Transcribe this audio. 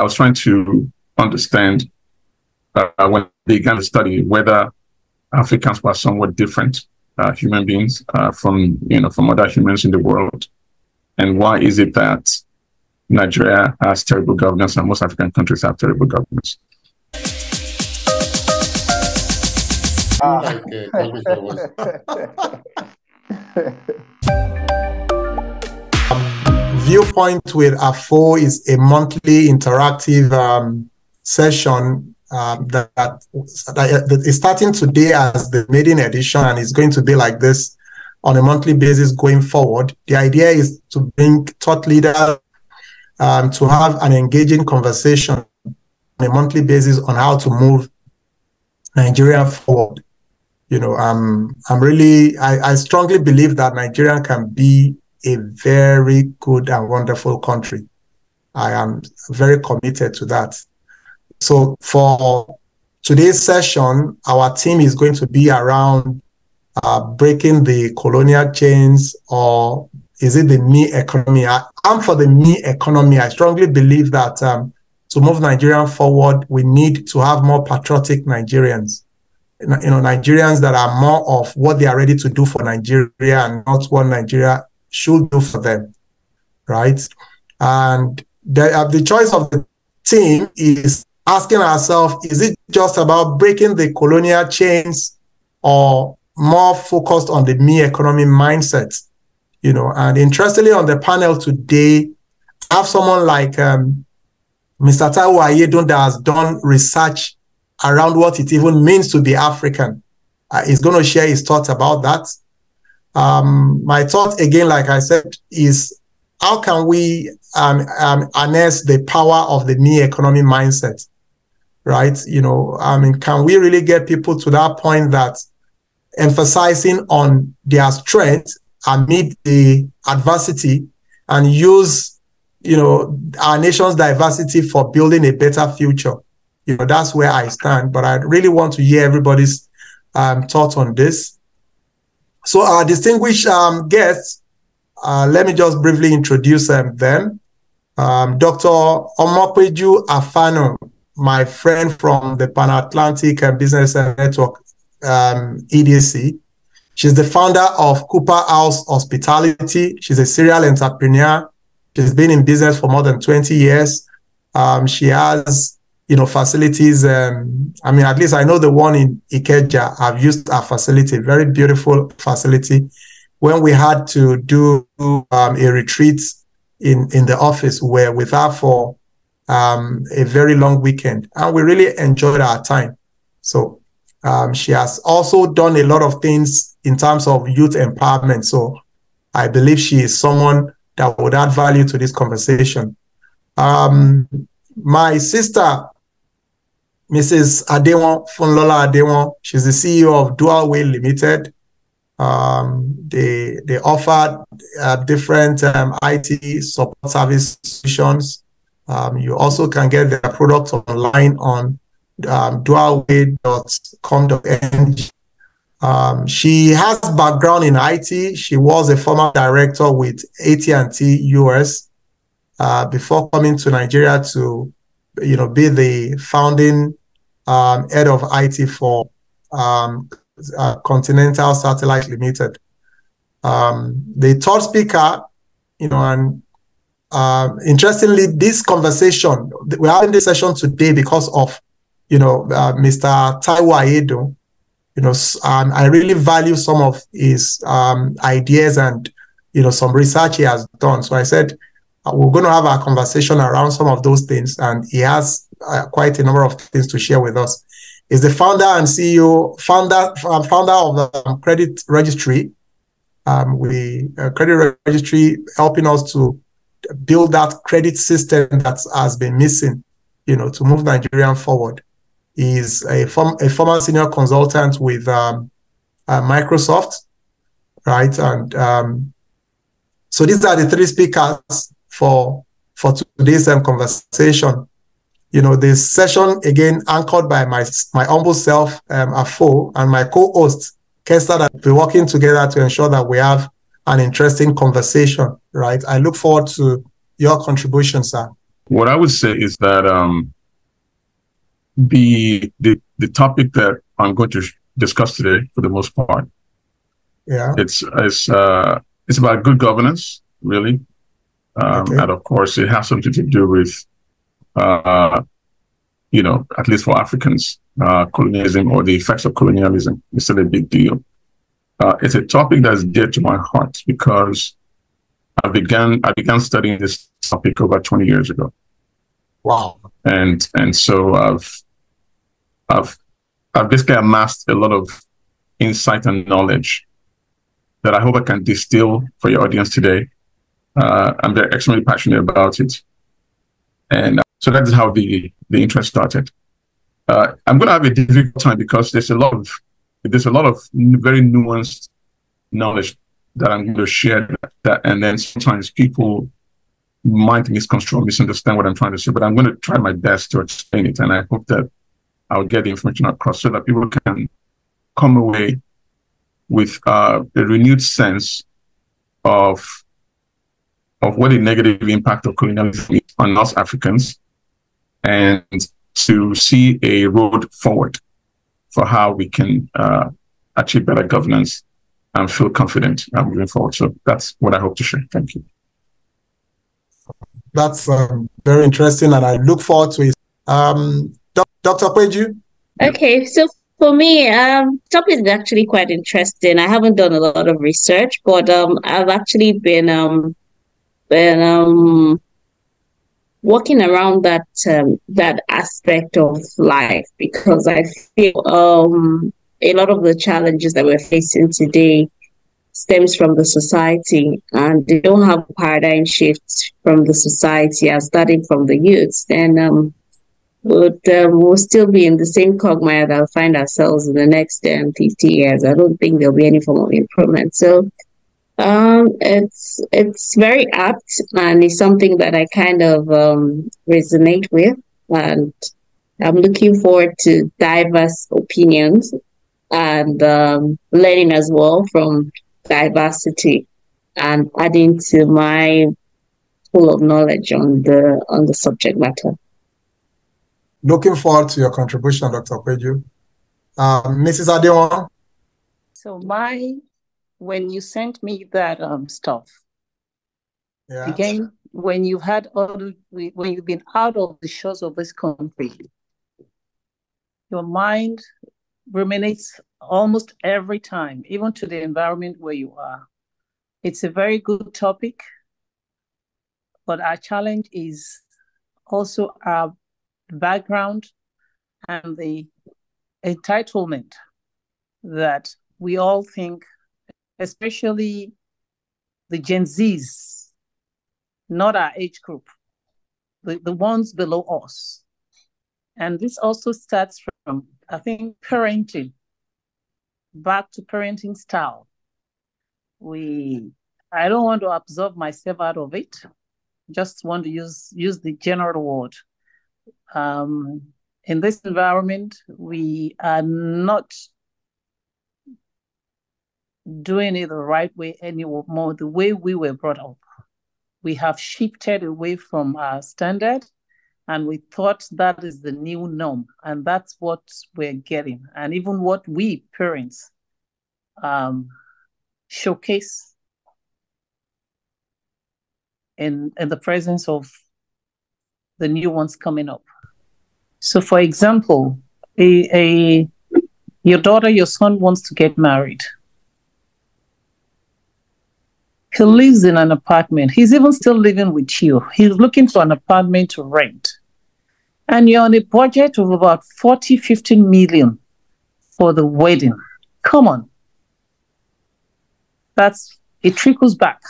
was trying to understand when they began to study whether Africans were somewhat different human beings from other humans in the world, and why is it that Nigeria has terrible governance and most African countries have terrible governance? Okay. Viewpoint with AFO is a monthly interactive session that is starting today as the maiden edition, and it's going to be like this on a monthly basis going forward. The idea is to bring thought leaders to have an engaging conversation on a monthly basis on how to move Nigeria forward. I strongly believe that Nigeria can be a very good and wonderful country. I am very committed to that. So for today's session, our team is going to be around breaking the colonial chains, or is it the me economy? I'm for the me economy. I strongly believe that to move Nigeria forward, we need to have more patriotic Nigerians. Nigerians that are more of what they are ready to do for Nigeria and not what Nigeria should do for them, right? And the choice of the team is asking ourselves, is it just about breaking the colonial chains or more focused on the me economy mindset? And interestingly, on the panel today, I have someone like Mr. Taiwo Ayedun that has done research around what it even means to be African. He's going to share his thoughts about that. My thought, again, like I said, is how can we harness the power of the me economy mindset, right? Can we really get people to that point that emphasizing on their strength amid the adversity and use, our nation's diversity for building a better future? That's where I stand, but I really want to hear everybody's thoughts on this. So our distinguished guests, let me just briefly introduce them. Dr. Omopeju Afano, my friend from the Pan-Atlantic Business Network, EDC. She's the founder of Cooper House Hospitality. She's a serial entrepreneur. She's been in business for more than 20 years. She has facilities. At least I know the one in Ikeja. I've used our facility, very beautiful facility. When we had to do a retreat in the office, we were with her for a very long weekend, and we really enjoyed our time. So she has also done a lot of things in terms of youth empowerment. So I believe she is someone that would add value to this conversation. My sister, Mrs. Adewon Funlola Adewon, she's the CEO of Dual Way Limited. They offer different IT support service solutions. You also can get their products online on dualway.com.ng. She has background in IT. She was a former director with AT&T US before coming to Nigeria to be the founding head of IT for Continental Satellite Limited. The third speaker, interestingly, this conversation, we're having this session today because of, Mr. Taiwo Ayedun. I really value some of his ideas and, some research he has done. So I said, we're going to have a conversation around some of those things, and he has quite a number of things to share with us. He's the founder and CEO, founder of Credit Registry. Credit Registry helping us to build that credit system that has been missing, to move Nigeria forward. He's a former senior consultant with Microsoft, right? And so these are the three speakers for today's conversation. This session, again, anchored by my humble self, AFO, and my co-host, Kester, that we're working together to ensure that we have an interesting conversation, right? I look forward to your contribution, sir. What I would say is that the topic that I'm going to discuss today, for the most part, it's about good governance, really, and of course, it has something to do with, at least for Africans, colonialism or the effects of colonialism. It's still a big deal. It's a topic that's dear to my heart because I began studying this topic over 20 years ago. Wow! And so I've basically amassed a lot of insight and knowledge that I hope I can distill for your audience today. I'm very extremely passionate about it, and so that is how the interest started. I'm going to have a difficult time because there's a lot of very nuanced knowledge that I'm going to share, and then sometimes people might misconstrue or misunderstand what I'm trying to say, but I'm going to try my best to explain it, and I hope that I'll get the information across so that people can come away with a renewed sense of what the negative impact of colonialism is on us Africans, and to see a road forward for how we can achieve better governance and feel confident moving forward. So that's what I hope to share. Thank you. That's very interesting, and I look forward to it. Dr. Kweju? Okay, so for me, topic is actually quite interesting. I haven't done a lot of research, but I've actually been working around that aspect of life, because I feel a lot of the challenges that we're facing today stems from the society, and they don't have a paradigm shift from the society and starting from the youth. And we'll still be in the same quagmire that we'll find ourselves in the next 10, 50 years. I don't think there'll be any form of improvement. So it's very apt, and it's something that I kind of resonate with, and I'm looking forward to diverse opinions and learning as well from diversity and adding to my pool of knowledge on the subject matter. Looking forward to your contribution, Dr. Kweju. Mrs. Adeon? So when you sent me that stuff, again, when you've been out of the shores of this country, your mind ruminates almost every time, even to the environment where you are. It's a very good topic, but our challenge is also our background and the entitlement that we all think, especially the Gen Zs, not our age group, the ones below us. And this also starts from, I think, parenting, back to parenting style. I don't want to absorb myself out of it. Just want to use the general word. In this environment, we are not doing it the right way anymore, the way we were brought up. We have shifted away from our standard, and we thought that is the new norm, and that's what we're getting. And even what we parents showcase in the presence of the new ones coming up. So, for example, your daughter, your son wants to get married. He lives in an apartment. He's even still living with you. He's looking for an apartment to rent. And you're on a budget of about 40, 50 million for the wedding. Come on. It trickles back.